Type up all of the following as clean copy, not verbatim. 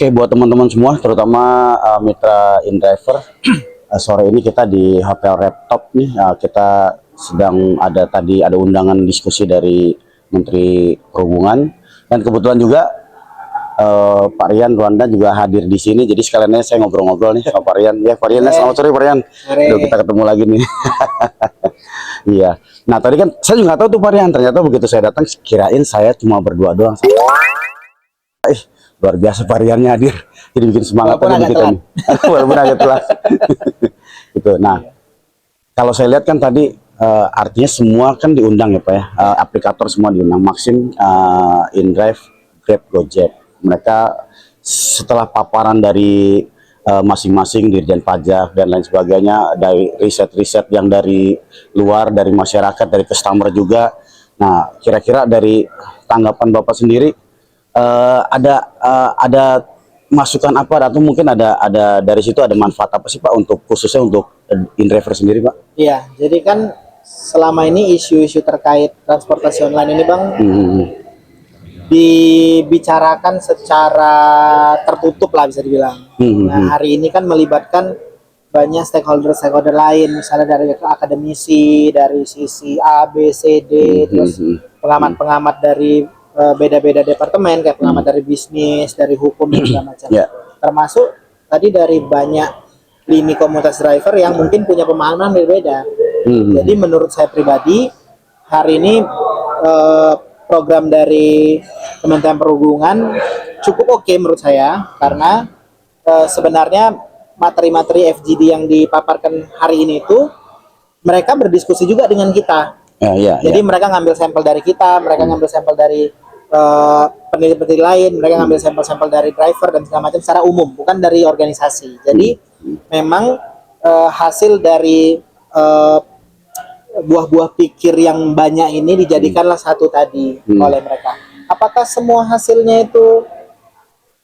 Oke, buat teman-teman semua, terutama mitra InDriver, sore ini kita di Hotel Redtop nih. Kita sedang ada undangan diskusi dari Menteri Perhubungan, dan kebetulan juga Pak Rian Rwanda juga hadir di sini. Jadi sekalian saya ngobrol-ngobrol nih sama Pak Rian. Ya, Pak Rian, selamat sore Pak Rian. Aduh, kita ketemu lagi nih. Iya. Nah, tadi kan saya juga nggak tahu tuh Pak Rian. Ternyata begitu saya datang, kirain saya cuma berdua doang. Luar biasa variannya hadir, jadi bikin semangat aja kita nih. Walaupun agak telat. Gitu. Nah, kalau saya lihat kan tadi artinya semua kan diundang ya Pak ya, aplikator semua diundang, Maxim, InDrive, Grab, Gojek. Mereka setelah paparan dari masing-masing Dirjen Pajak dan lain sebagainya, dari riset-riset yang dari luar, dari masyarakat, dari customer juga. Nah, kira-kira dari tanggapan Bapak sendiri, ada masukan apa, atau mungkin ada dari situ ada manfaat apa sih Pak, untuk khususnya untuk InDriver sendiri Pak? Iya, jadi kan selama ini isu-isu terkait transportasi online ini Bang dibicarakan secara tertutup lah bisa dibilang. Nah, hari ini kan melibatkan banyak stakeholder lain, misalnya dari akademisi, dari sisi A, B, C, D, terus pengamat-pengamat dari beda-beda departemen, kayak pengamat dari bisnis, dari hukum dan segala macam. Termasuk tadi dari banyak lini komunitas driver yang mungkin punya pemahaman berbeda. Jadi menurut saya pribadi, hari ini program dari Kementerian Perhubungan cukup oke menurut saya, karena sebenarnya materi-materi FGD yang dipaparkan hari ini itu mereka berdiskusi juga dengan kita. Jadi mereka ngambil sampel dari kita, mereka ngambil sampel dari peneliti-peneliti lain, mereka ngambil sampel-sampel dari driver dan segala macam secara umum, bukan dari organisasi. Jadi memang hasil dari buah-buah pikir yang banyak ini dijadikanlah satu tadi oleh mereka. Apakah semua hasilnya itu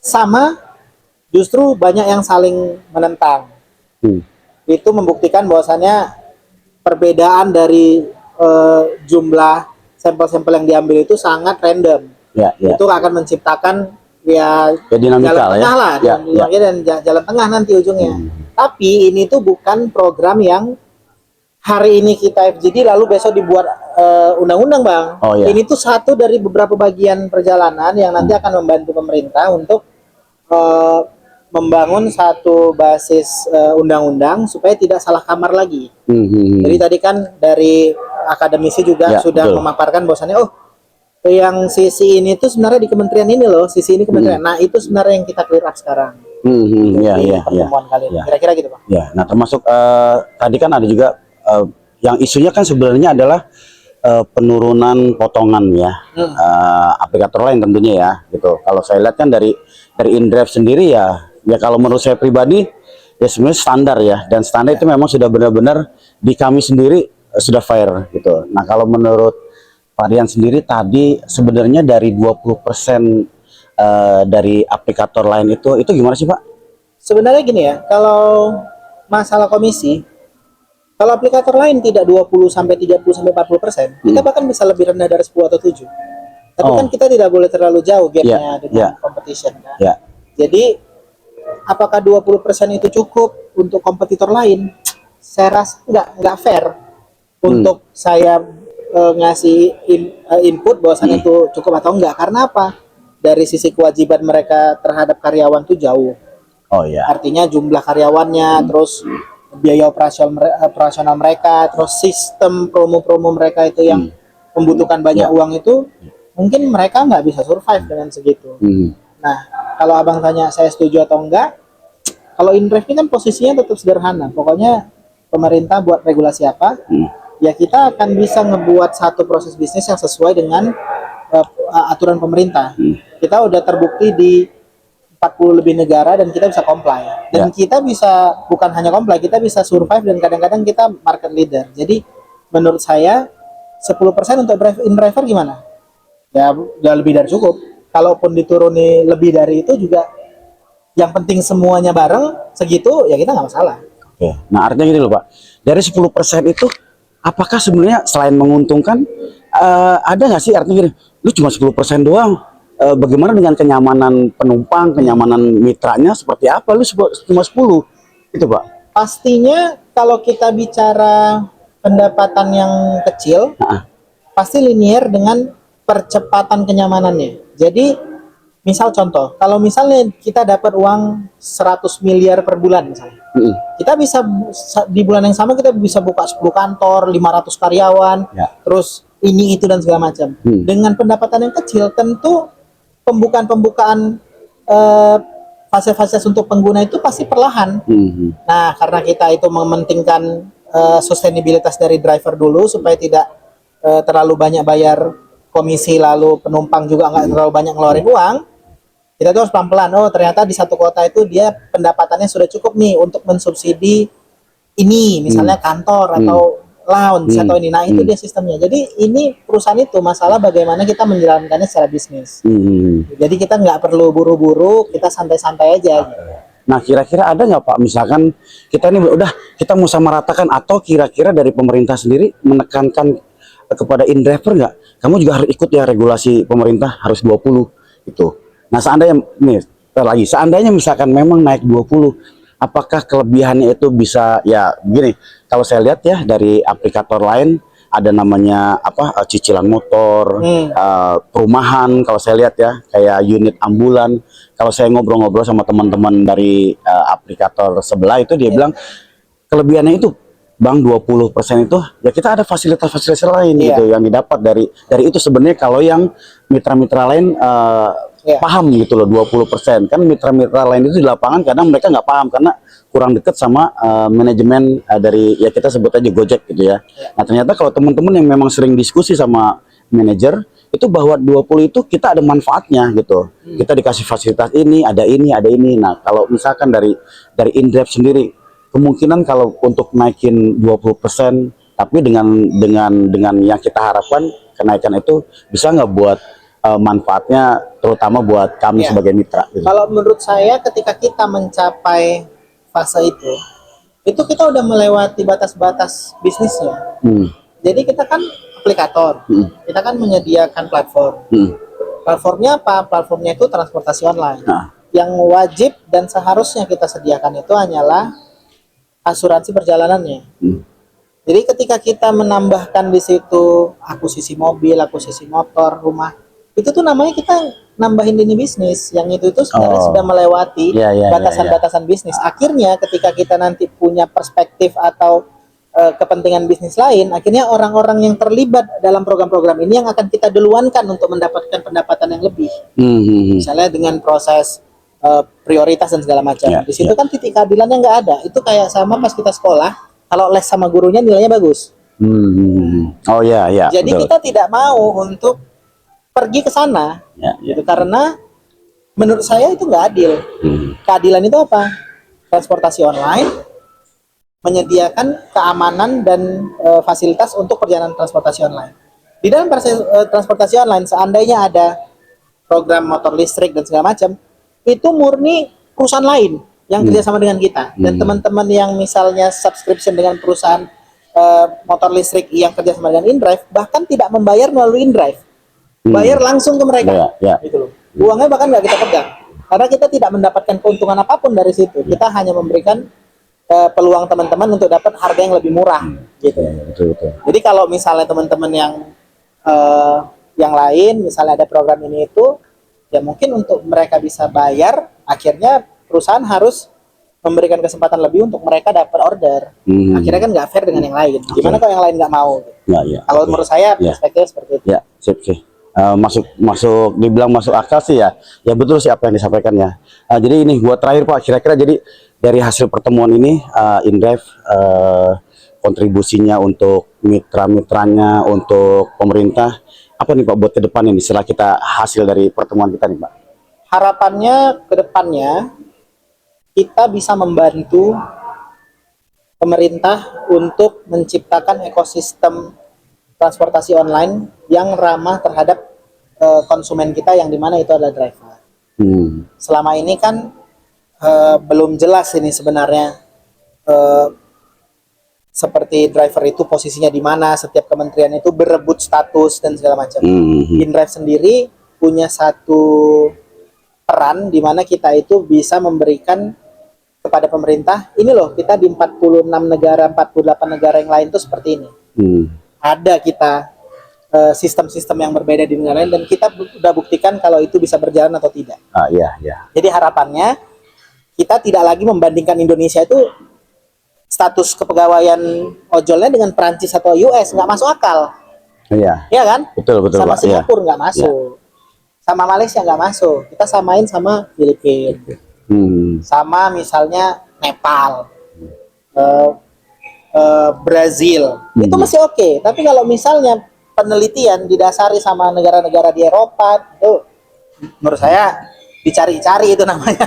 sama? Justru banyak yang saling menentang. Itu membuktikan bahwasannya perbedaan dari jumlah sampel-sampel yang diambil itu sangat random. Itu akan menciptakan dinamika jalan tengah lah, dan jalan tengah nanti ujungnya. Tapi ini tuh bukan program yang hari ini kita FGD lalu besok dibuat undang-undang Bang. Ini tuh satu dari beberapa bagian perjalanan yang nanti akan membantu pemerintah untuk membangun satu basis undang-undang supaya tidak salah kamar lagi. Jadi tadi kan dari akademisi juga sudah memaparkan bahwasannya yang sisi ini tuh sebenarnya di kementerian ini loh, sisi ini kementerian. Nah, itu sebenarnya yang kita clear up sekarang. Pertemuan kali ini. Kira-kira gitu, Pak. Nah, termasuk tadi kan ada juga yang isunya kan sebenarnya adalah penurunan potongan ya, aplikator lain tentunya ya, gitu. Kalau saya lihat kan dari InDrive sendiri ya kalau menurut saya pribadi ya sebenarnya standar ya, dan standar itu memang sudah benar-benar di kami sendiri sudah fair gitu. Nah, kalau menurut Pak Rian sendiri tadi sebenarnya dari 20% dari aplikator lain itu gimana sih Pak? Sebenarnya gini ya, kalau masalah komisi, kalau aplikator lain tidak 20 sampai 30 sampai 40%, kita bahkan bisa lebih rendah dari 10 atau 7. Tapi kan kita tidak boleh terlalu jauh gapnya dengan competition kan. Jadi apakah 20% itu cukup untuk kompetitor lain? Saya rasa nggak fair untuk saya ngasih input bahwasannya itu cukup atau enggak. Karena apa? Dari sisi kewajiban mereka terhadap karyawan itu jauh. Artinya jumlah karyawannya, terus biaya operasional mereka, terus sistem promo-promo mereka itu yang membutuhkan banyak uang itu, mungkin mereka nggak bisa survive dengan segitu. Nah, kalau abang tanya saya setuju atau enggak, kalau InDrive ini kan posisinya tetap sederhana. Pokoknya pemerintah buat regulasi apa, ya kita akan bisa ngebuat satu proses bisnis yang sesuai dengan aturan pemerintah. Kita udah terbukti di 40 lebih negara dan kita bisa comply. Dan kita bisa bukan hanya comply, kita bisa survive dan kadang-kadang kita market leader. Jadi menurut saya 10% untuk InDriver gimana? Ya udah lebih dari cukup. Kalaupun dituruni lebih dari itu juga, yang penting semuanya bareng segitu ya kita nggak masalah. Nah, artinya gini loh Pak, dari 10% itu apakah sebenarnya selain menguntungkan ada nggak sih, artinya gini, lu cuma 10% doang, bagaimana dengan kenyamanan penumpang, kenyamanan mitranya seperti apa? Lu cuma 10 itu Pak. Pastinya kalau kita bicara pendapatan yang kecil, Nah, pasti linear dengan percepatan kenyamanannya. Jadi misal contoh, kalau misalnya kita dapat uang 100 miliar per bulan misalnya, kita bisa di bulan yang sama kita bisa buka 10 kantor, 500 karyawan, ya. terus ini itu dan segala macam. Dengan pendapatan yang kecil, tentu pembukaan fase-fase untuk pengguna itu pasti perlahan. Nah, karena kita itu mementingkan sustainabilitas dari driver dulu supaya tidak terlalu banyak bayar komisi, lalu penumpang juga nggak terlalu banyak ngeluarin uang, kita tuh harus pelan-pelan. Oh, ternyata di satu kota itu dia pendapatannya sudah cukup nih untuk mensubsidi ini, misalnya kantor atau lounge atau ini. Nah, itu dia sistemnya. Jadi ini perusahaan itu masalah bagaimana kita menjalankannya secara bisnis. Jadi kita nggak perlu buru-buru, kita santai-santai aja. Nah, kira-kira ada nggak Pak, misalkan kita ini udah kita mau samaratakan, atau kira-kira dari pemerintah sendiri menekankan kepada in-driver nggak? Kamu juga harus ikut ya regulasi pemerintah, harus 20 itu. Nah, seandainya nih lagi, seandainya misalkan memang naik 20, apakah kelebihannya itu bisa ya begini? Kalau saya lihat ya dari aplikator lain ada namanya apa, cicilan motor, perumahan, kalau saya lihat ya kayak unit ambulan. Kalau saya ngobrol-ngobrol sama teman-teman dari aplikator sebelah itu, dia bilang kelebihannya itu Bang 20% itu ya kita ada fasilitas-fasilitas lain gitu yang didapat dari itu. Sebenarnya kalau yang mitra-mitra lain paham gitu loh, 20%. Kan mitra-mitra lain itu di lapangan kadang mereka nggak paham karena kurang dekat sama manajemen dari ya kita sebut aja Gojek gitu ya. Nah, ternyata kalau teman-teman yang memang sering diskusi sama manajer itu, bahwa 20 itu kita ada manfaatnya gitu. Kita dikasih fasilitas ini, ada ini, ada ini. Nah, kalau misalkan dari InDrive sendiri, kemungkinan kalau untuk naikin 20%, tapi dengan yang kita harapkan kenaikan itu bisa nggak buat manfaatnya terutama buat kami sebagai mitra gitu. Kalau menurut saya ketika kita mencapai fase itu kita udah melewati batas-batas bisnisnya. Jadi kita kan aplikator, kita kan menyediakan platform. Platformnya apa? Platformnya itu transportasi online. Yang wajib dan seharusnya kita sediakan itu hanyalah asuransi perjalanannya. Jadi ketika kita menambahkan di situ akuisisi mobil, akuisisi motor, rumah, itu tuh namanya kita nambahin lini bisnis yang itu sebenarnya sudah melewati batasan-batasan bisnis. Akhirnya ketika kita nanti punya perspektif atau kepentingan bisnis lain, akhirnya orang-orang yang terlibat dalam program-program ini yang akan kita duluankan untuk mendapatkan pendapatan yang lebih. Misalnya dengan proses prioritas dan segala macam. Di situ kan titik keadilannya nggak ada. Itu kayak sama pas kita sekolah, kalau les sama gurunya nilainya bagus. Jadi betul. Kita tidak mau untuk pergi ke sana, gitu, karena menurut saya itu nggak adil. Keadilan itu apa? Transportasi online menyediakan keamanan dan fasilitas untuk perjalanan transportasi online. Di dalam transportasi online, seandainya ada program motor listrik dan segala macam, itu murni perusahaan lain yang kerjasama dengan kita. Dan teman-teman yang misalnya subscription dengan perusahaan motor listrik yang kerjasama dengan InDrive, bahkan tidak membayar melalui InDrive, bayar langsung ke mereka. Gitu loh. Uangnya bahkan nggak kita pegang, karena kita tidak mendapatkan keuntungan apapun dari situ. Kita hanya memberikan peluang teman-teman untuk dapat harga yang lebih murah, gitu. Jadi kalau misalnya teman-teman yang lain, misalnya ada program ini itu, ya mungkin untuk mereka bisa bayar, akhirnya perusahaan harus memberikan kesempatan lebih untuk mereka dapat order. Akhirnya kan nggak fair dengan yang lain. Gimana kalau yang lain nggak mau? Kalau menurut saya perspektifnya seperti itu. Sip. Masuk dibilang masuk akal sih ya. Ya betul sih apa yang disampaikan ya. Jadi ini buat terakhir Pak, kira-kira jadi dari hasil pertemuan ini InDrive kontribusinya untuk mitra-mitranya, untuk pemerintah apa nih Pak buat ke depan ini setelah kita hasil dari pertemuan kita nih Pak? Harapannya ke depannya kita bisa membantu pemerintah untuk menciptakan ekosistem transportasi online yang ramah terhadap konsumen kita, yang dimana itu adalah driver. Selama ini kan belum jelas ini sebenarnya seperti driver itu posisinya di mana, setiap kementerian itu berebut status dan segala macam. InDrive sendiri punya satu peran di mana kita itu bisa memberikan kepada pemerintah, ini loh kita di 46 negara, 48 negara yang lain tuh seperti ini. Ada kita sistem-sistem yang berbeda di negara lain dan kita udah buktikan kalau itu bisa berjalan atau tidak. Iya, iya. Jadi harapannya kita tidak lagi membandingkan Indonesia itu status kepegawaian ojolnya dengan Perancis atau US, nggak masuk akal. Iya. Iya kan? Betul, betul, sama Pak. Singapura nggak masuk. Sama Malaysia nggak masuk. Kita samain sama Filipina. Sama misalnya Nepal. Brazil. Itu masih oke. Tapi kalau misalnya penelitian didasari sama negara-negara di Eropa, itu menurut saya dicari-cari itu namanya.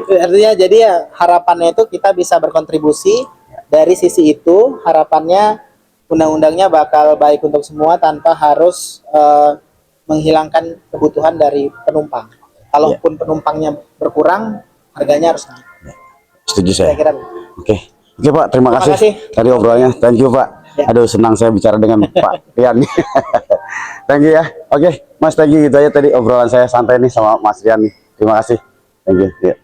Artinya jadi ya harapannya itu kita bisa berkontribusi dari sisi itu. Harapannya undang-undangnya bakal baik untuk semua tanpa harus menghilangkan kebutuhan dari penumpang. Kalaupun penumpangnya berkurang, harganya harus naik. Setuju saya. Kira-kira. Oke, Pak. Terima kasih. Tadi obrolannya. Thank you, Pak. Ya. Aduh, senang saya bicara dengan Pak Rian. Thank you ya. Oke, Mas, thank you gitu aja tadi obrolan saya santai nih sama Mas Rian nih. Terima kasih. Thank you. Ya.